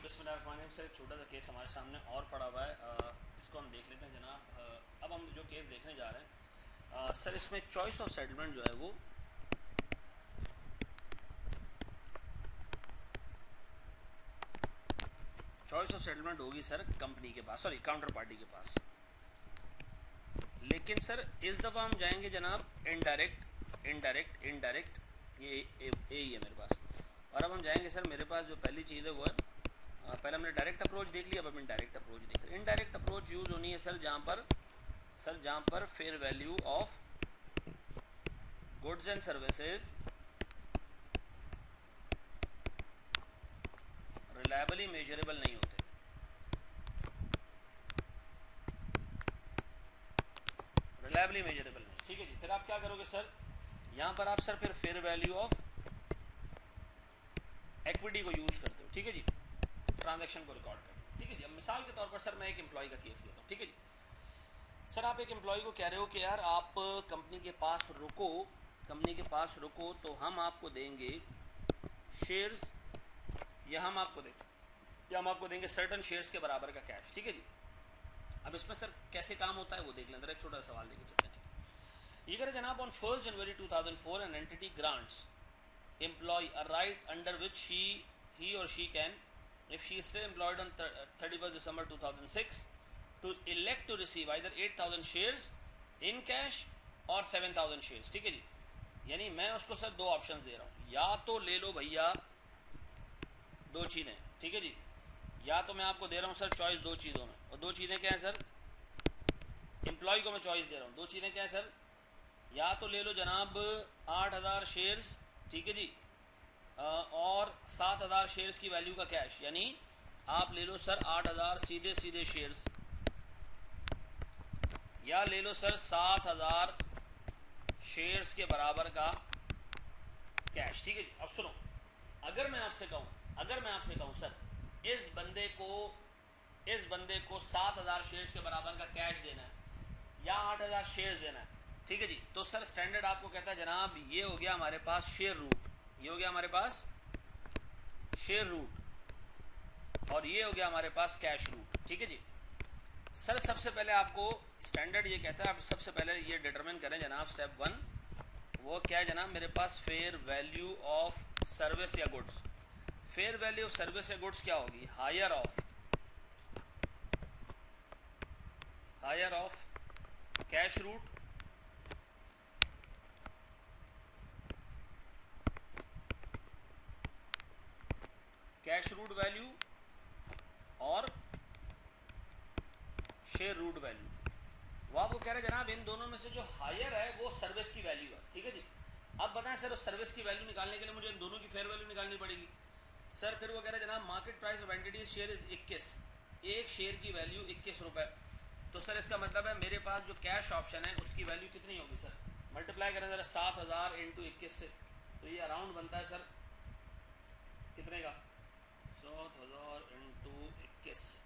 बिस्मिल्लाहिर्रहमानिर्रहीम। सर एक छोटा सा केस हमारे सामने और पड़ा हुआ है, इसको हम देख लेते हैं जनाब। अब हम जो केस देखने जा रहे हैं सर, इसमें चॉइस ऑफ सेटलमेंट जो है वो चॉइस ऑफ सेटलमेंट होगी सर कंपनी के पास, सॉरी काउंटर पार्टी के पास। लेकिन सर इस दफ़ा हम जाएंगे जनाब इनडायरेक्ट इनडायरेक्ट इनडायरेक्ट, ये ही है मेरे पास। और अब हम जाएंगे सर, मेरे पास जो पहली चीज़ है वो है, पहले हमने डायरेक्ट अप्रोच देख लिया, अब हम इनडायरेक्ट अप्रोच देख रहे हैं। इनडायरेक्ट अप्रोच यूज़ होनी है सर जहाँ पर fair value of goods and services reliably measurable नहीं होते। रिलायबली मेजरेबल नहीं, ठीक है जी। फिर आप क्या करोगे सर, यहाँ पर आप सर फिर फेयर वैल्यू ऑफ इक्विटी को यूज़ करते हो, ठीक है जी, ट्रांजैक्शन को रिकॉर्ड करते हो, ठीक है जी। अब मिसाल के तौर पर सर मैं एक एम्प्लॉय का केस लेता हूँ, ठीक है जी। सर आप एक एम्प्लॉय को कह रहे हो कि यार आप कंपनी के पास रुको तो हम आपको देंगे शेयर्स, या हम आपको देंगे सर्टन शेयर्स के बराबर का कैश, ठीक है जी। अब इसमें सर कैसे काम होता है वो देख लें, एक छोटा सवाल देके चलते हैं, ठीक है। ये करें जनाब, on 1 January 2004 an entity grants employee a right under which he or she can, if she is still employed on 31st December 2006, to elect to receive either 8,000 shares in cash और 7,000 shares, ठीक है जी। यानी मैं उसको sir दो options दे रहा हूँ, या तो ले लो भैया दो चीज़ें, ठीक है जी, या तो मैं आपको दे रहा हूँ सर चॉइस दो चीज़ों में। और दो चीज़ें क्या है सर, एम्प्लॉय को मैं चॉइस दे रहा हूँ, दो चीज़ें क्या है सर, या तो ले लो जनाब 8,000 शेयर्स, ठीक है जी, और 7,000 शेयर्स की वैल्यू का कैश, यानी आप ले लो सर 8,000 सीधे सीधे शेयर्स, या ले लो सर 7,000 शेयर्स के बराबर का कैश, ठीक है जी। अब सुनो, अगर मैं आपसे कहूं सर इस बंदे को 7,000 शेयर्स के बराबर का कैश देना है या 8,000 शेयर्स देना है, ठीक है जी, तो सर स्टैंडर्ड आपको कहता है जनाब ये हो गया हमारे पास शेयर रूट, ये हो गया हमारे पास शेयर रूट, और ये हो गया हमारे पास कैश रूट, ठीक है जी। सर सबसे पहले आपको स्टैंडर्ड ये कहता है, आप सबसे पहले ये डिटरमिन करें जनाब, स्टेप 1 वो क्या है जनाब, मेरे पास फेयर वैल्यू ऑफ सर्विस या goods. Fair value of service या गुड्स क्या होगी, higher of cash route value और शेयर रूट वैल्यू। वो आपको कह रहे हैं जनाब इन दोनों में से जो हायर है वो सर्विस की वैल्यू है, ठीक है जी। अब बताएं सर उस सर्विस की वैल्यू निकालने के लिए मुझे इन दोनों की फेयर वैल्यू निकालनी पड़ेगी। सर फिर वो कह रहे हैं जनाब market price of entity share is 21, एक शेयर की वैल्यू 21 रुपए। तो सर इसका मतलब है मेरे पास जो कैश ऑप्शन है उसकी वैल्यू कितनी होगी सर, मल्टीप्लाई करें जरा 7,000 इंटू 21 से, तो ये अराउंड बनता है सर कितने का, 7,000 इंटू 21,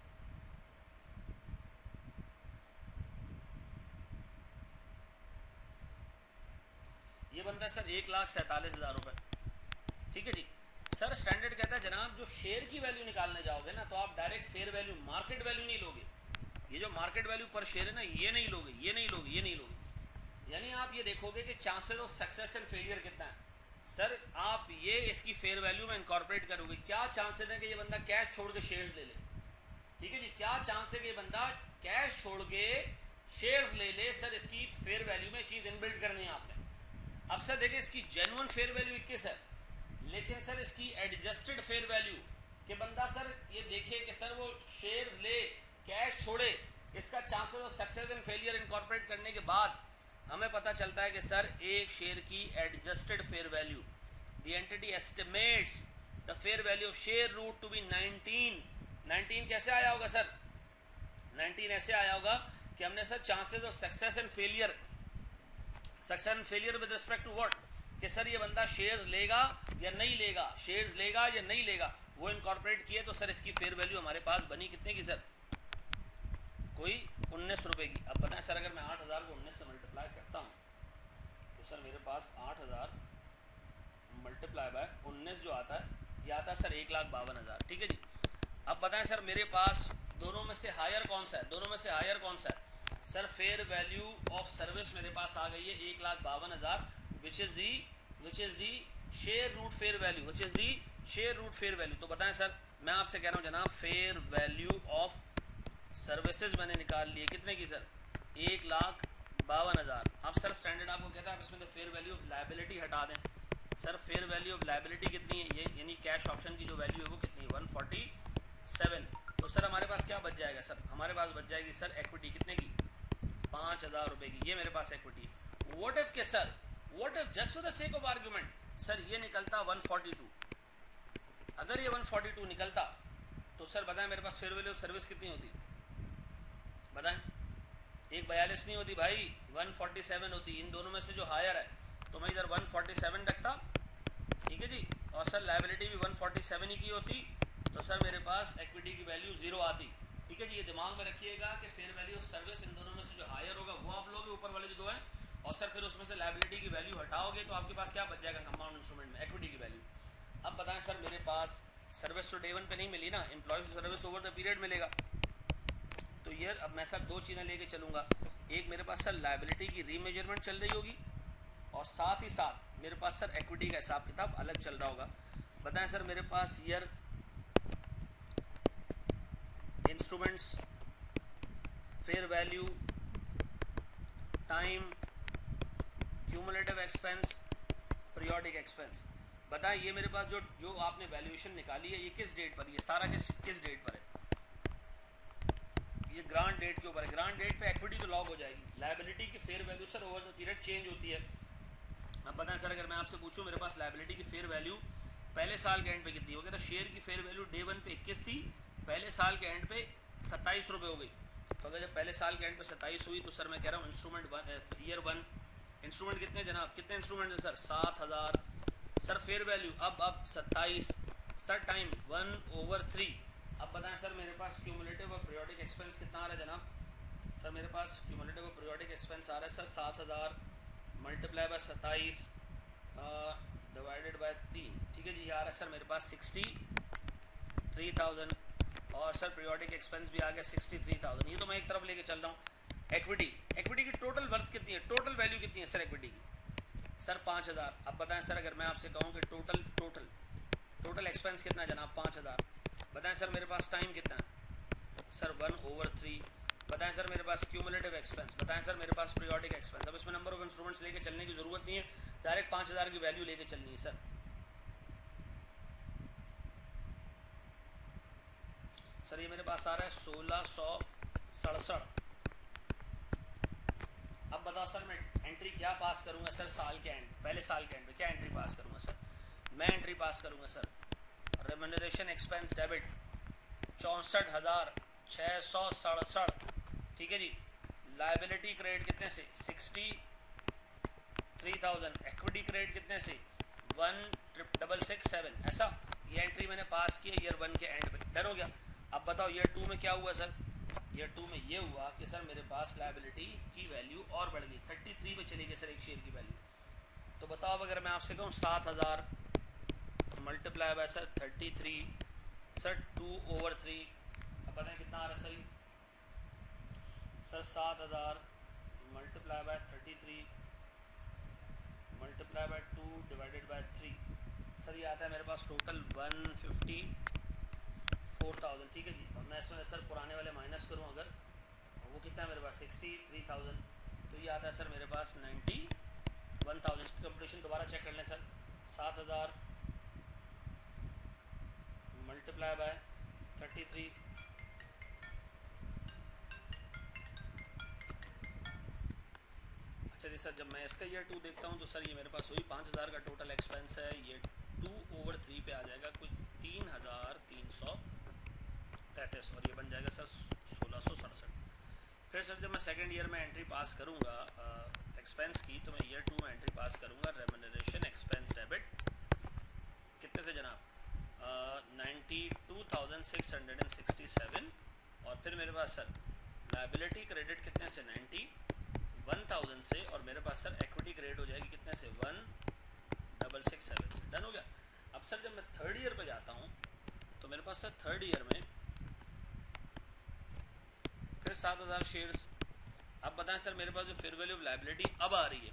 ये बनता है सर 1,47,000 रुपए, ठीक है जी। सर स्टैंडर्ड कहता है जनाब जो शेयर की वैल्यू निकालने जाओगे ना तो आप direct fair value market value नहीं लोगे, ये जो मार्केट वैल्यू पर शेयर है ना ये नहीं लोगे, यानी आप ये देखोगे कि chances of success and failure कितना है। सर आप ये इसकी फेयर वैल्यू में इनकॉर्पोरेट करोगे, क्या चांसेस है कि ये बंदा कैश छोड़ के शेयर्स ले ले, ठीक है जी, क्या चांस है कि ये बंदा कैश छोड़ के शेयर्स ले ले। सर इसकी फेयर वैल्यू में चीज इनबिल्ट करनी है आपने। अब सर देखिए इसकी जेन्युइन फेयर वैल्यू 21 है, लेकिन सर इसकी एडजस्टेड फेयर वैल्यू कि बंदा सर ये देखे कि सर वो शेयर्स ले कैश छोड़े, इसका chances of success and failure incorporate करने के बाद हमें पता चलता है कि सर एक शेयर की adjusted fair value, the entity estimates the fair value of share route to be 19 कैसे आया होगा सर, 19 ऐसे आया होगा कि हमने sir chances of success and failure with respect to what, कि सर ये बंदा शेयर्स लेगा या नहीं लेगा, वो इनकॉर्पोरेट किए, तो सर इसकी फेयर वैल्यू हमारे पास बनी कितने की सर, कोई 19 रुपए की। अब बताएं सर अगर मैं 8,000 को 19 से मल्टीप्लाई करता हूँ तो सर मेरे पास 8,000 मल्टीप्लाई बाय 19 जो आता है ये आता है सर 1,52,000, ठीक है जी। अब बताएं सर मेरे पास दोनों में से हायर कौन सा है, दोनों में से हायर कौन सा है sir? Fair value of service मेरे पास आ गई है 1,52,000 which is the share route fair value, which is the share route fair value. तो बताएं सर, मैं आपसे कह रहा हूं जनाब फेयर वैल्यू ऑफ सर्विसेज मैंने निकाल लिए कितने की सर? 1,52,000। अब सर स्टैंडर्ड आपको कहता है आप इसमें तो फेयर वैल्यू ऑफ लायबिलिटी हटा दें। Sir fair value of liability कितनी है? ये यानी कैश ऑप्शन की जो वैल्यू है वो कितनी है? 147। तो सर हमारे पास क्या बच जाएगा सर? हमारे पास बच जाएगी सर एक्विटी कितने की? 5,000 रुपए की। ये मेरे पास एक्विटी। व्हाट इफ के sir, what if just for the sake of argument sir ये निकलता 142, अगर ये 142 निकलता तो सर बताएं मेरे पास फेयर वैल्यू ऑफ सर्विस कितनी होती? बताएं। 142 नहीं होती भाई, 147 होती। इन दोनों में से जो हायर है तो मैं इधर 147 रखता, ठीक है जी, और सर लायबिलिटी भी 147 ही की होती, तो सर मेरे पास एक्विटी की वैल्यू 0 आती। ठीक है जी, ये दिमाग में रखिएगा कि fair value of service in दोनों में से जो हायर होगा वो आप लोगे, ऊपर वाले जो दो हैं, और सर फिर उसमें से लायबिलिटी की वैल्यू हटाओगे तो आपके पास क्या बच जाएगा कंपाउंड इंस्ट्रूमेंट में? एक्विटी की वैल्यू। अब बताएं सर मेरे पास सर्विस तो डे 1 पे नहीं मिली ना, employ service over the period मिलेगा। तो ये अब मैं सर दो चीज़ें लेके चलूँगा। एक मेरे पास सर लायबिलिटी की रीमेजरमेंट चल रही होगी और साथ ही साथ मेरे पास सर एक्विटी का हिसाब किताब अलग चल रहा होगा। बताएं सर मेरे पास year instruments, fair value, time, cumulative expense, periodic expense. बताएं ये मेरे पास जो आपने वैल्यूएशन निकाली है ये किस डेट पर, ये सारा किस डेट पर है? ये ग्रांट डेट के ऊपर है। ग्रांट डेट पे एक्विटी तो लॉक हो जाएगी। लायबिलिटी की fair value sir over the period change होती है। अब बताएं सर अगर मैं आपसे पूछूं मेरे पास लायबिलिटी की फेयर वैल्यू पहले साल के एंड पे कितनी हो गई? तो शेयर की फेयर वैल्यू डे 1 पे 21 थी, पहले साल के एंड पे 27 रुपये हो गई। तो अगर जब पहले साल के एंड पे 27 हुई तो सर मैं कह रहा हूँ इंस्ट्रूमेंट ईयर 1 इंस्ट्रूमेंट कितने जनाब, कितने इंस्ट्रूमेंट है सर? 7,000। सर फेयर वैल्यू अब 27, सर टाइम 1/3। अब बताएं सर मेरे पास क्यूमुलेटिव और पीरियोडिक एक्सपेंस कितना आ रहा है जनाब? सर मेरे पास क्यूमुलेटिव और पीरियोडिक एक्सपेंस आ रहा है sir 7,000 multiply by 27 divided by 3। ठीक है जी, ये आ रहा है सर मेरे पास 63,000 और सर पीरियोडिक एक्सपेंस भी आ गया 63,000। ये तो मैं एक तरफ लेके चल रहा हूँ। एक्विटी की टोटल वर्थ कितनी है, टोटल वैल्यू कितनी है सर एक्विटी की? सर 5,000। अब बताएं सर अगर मैं आपसे कहूँ कि टोटल एक्सपेंस कितना है जनाब? 5,000। बताएं सर मेरे पास टाइम कितना है? सर 1/3। बताएं सर मेरे पास क्यूमुलेटिव एक्सपेंस, बताएं सर मेरे पास पीरियोडिक एक्सपेंस। अब इसमें नंबर ऑफ इंस्ट्रूमेंट्स लेके चलने की जरूरत नहीं है, डायरेक्ट 5,000 की वैल्यू लेके चलनी है सर। सर ये मेरे पास आ रहा है 1667। अब बताओ सर मैं एंट्री क्या पास करूंगा सर? साल के एंड, पहले साल के एंड पे क्या एंट्री पास करूंगा सर? मैं एंट्री पास करूंगा सर रेम्यूनरेशन एक्सपेंस डेबिट 64,667। ठीक है जी। लायबिलिटी क्रेडिट कितने से? 63,000। एक्विटी क्रेडिट कितने से? 1,667। ऐसा ये एंट्री मैंने पास की है ईयर 1 के एंड पे। डन हो गया। अब बताओ ईयर 2 में क्या हुआ सर? ईयर 2 में ये हुआ कि सर मेरे पास लायबिलिटी की वैल्यू और बढ़ गई, 33 पे चली गई सर एक शेयर की वैल्यू। तो बताओ अगर मैं आपसे कहूँ 7,000 मल्टीप्लाई बाय सर 33 सर 2/3। अब बताएं कितना आ रहा है sir? Sir 7,000 multiply by 33 multiply by 2 divided by 3। Sir ये आता है मेरे पास टोटल 154,000। ठीक है जी। और मैं इसमें सर पुराने वाले माइनस करूँ अगर, वो कितना है मेरे पास? 63,000। तो ये आता है सर मेरे पास 91,000। कंप्यूटेशन दोबारा चेक कर लें सर। 7,000 मल्टीप्लाई बाय 33 अच्छा जी सर जब मैं इसका ईयर 2 देखता हूँ तो सर ये मेरे पास वही 5,000 का टोटल एक्सपेंस है। ये 2/3 पे आ जाएगा कुछ 3,333 और ये बन जाएगा सर 1,667। फिर सर जब मैं सेकेंड ईयर में एंट्री पास करूँगा एक्सपेंस की, तो मैं ईयर 2 में एंट्री पास करूँगा रेम्यूनरेशन एक्सपेंस डेबिट कितने से जनाब? 92,667। और फिर मेरे पास सर लायबिलिटी क्रेडिट कितने से? 91,000 से। और मेरे पास सर एक्विटी क्रेडिट हो जाएगी कितने से? 1,667 से। डन हो गया। अब सर जब मैं थर्ड ईयर पे जाता हूँ तो मेरे पास सर थर्ड ईयर में फिर 7,000 शेयर्स। अब बताएं सर मेरे पास जो फेयर वैल्यू ऑफ लाइबिलिटी अब आ रही है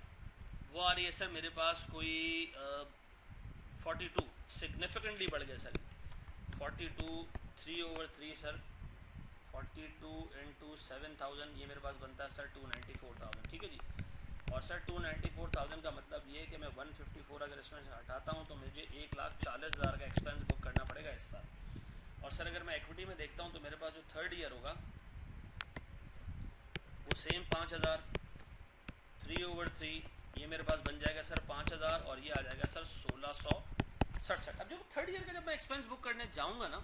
वो आ रही है सर मेरे पास कोई 42, सिग्निफिकेंटली बढ़ गया सर 42, 3/3 सर 42 इंटू 7,000 ये मेरे पास बनता है सर 294,000, ठीक है जी। और सर 294,000 का मतलब ये है कि मैं 154 अगर इसमें से हटाता हूँ तो मुझे 1,40,000 का एक्सपेंस बुक करना पड़ेगा इस साल। और सर अगर मैं इक्विटी में देखता हूँ तो मेरे पास जो थर्ड ईयर होगा वो सेम 5,000, 3/3 ये मेरे पास बन जाएगा सर 5,000 और ये आ जाएगा सर 1,667। अब जो थर्ड ईयर का जब मैं एक्सपेंस बुक करने जाऊँगा ना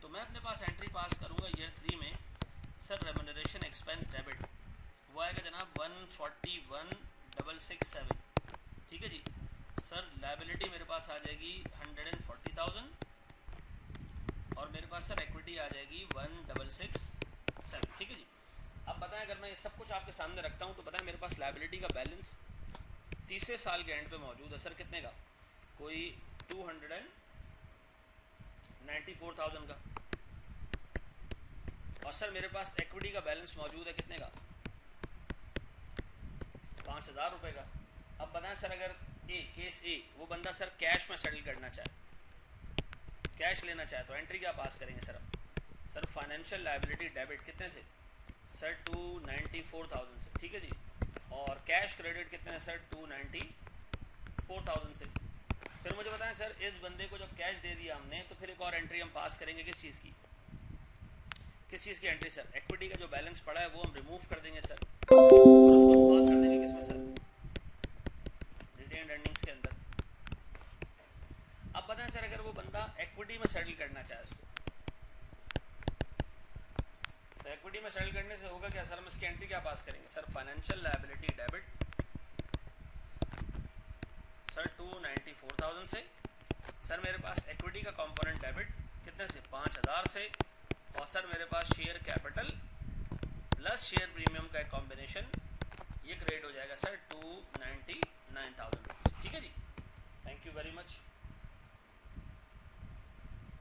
तो मैं अपने पास एंट्री पास करूँगा ईयर 3 में सर रेम्यूनरेशन एक्सपेंस डेबिट वो आएगा जनाब 141,667, ठीक है जी। सर लायबिलिटी मेरे पास आ जाएगी 140,000 और मेरे पास सर इक्विटी आ जाएगी 1,667, ठीक है जी। अब बताएं अगर मैं ये सब कुछ आपके सामने रखता हूँ तो बताएं मेरे पास लायबिलिटी का बैलेंस तीसरे साल के एंड पे मौजूद है सर कितने का, कोई 294,000 का। और सर मेरे पास इक्विटी का बैलेंस मौजूद है कितने का, 5,000 रुपये का। अब बताएं सर अगर केस ए वो बंदा सर कैश में सेटल करना चाहे, कैश लेना चाहे तो एंट्री क्या पास करेंगे सर। अब सर फाइनेंशियल लायबिलिटी डेबिट कितने से सर 294,000 से, ठीक है जी। और कैश क्रेडिट कितने सर 294,000 से। फिर मुझे बताएं सर इस बंदे को जब कैश दे दिया हमने तो फिर एक और एंट्री हम पास करेंगे किस चीज़ की, किस चीज़ की एंट्री सर, इक्विटी का जो बैलेंस पड़ा है वो हम रिमूव कर देंगे सर और उसको हम बात कर देंगे किसमें सर, रिटेन्ड अर्निंग्स के अंदर। अब बताएं सर अगर वो बंदा इक्विटी में सेटल करना चाहे इसको तो इक्विटी में सेटल करने से होगा क्या सर, हम इसकी एंट्री क्या पास करेंगे sir, financial liability debit sir 294,000 से। सर मेरे पास इक्विटी का कंपोनेंट डेबिट कितने से 5,000 से और सर मेरे पास share capital plus share premium का एक कॉम्बिनेशन ये क्रिएट हो जाएगा सर 299,000, ठीक है जी। Thank you very much.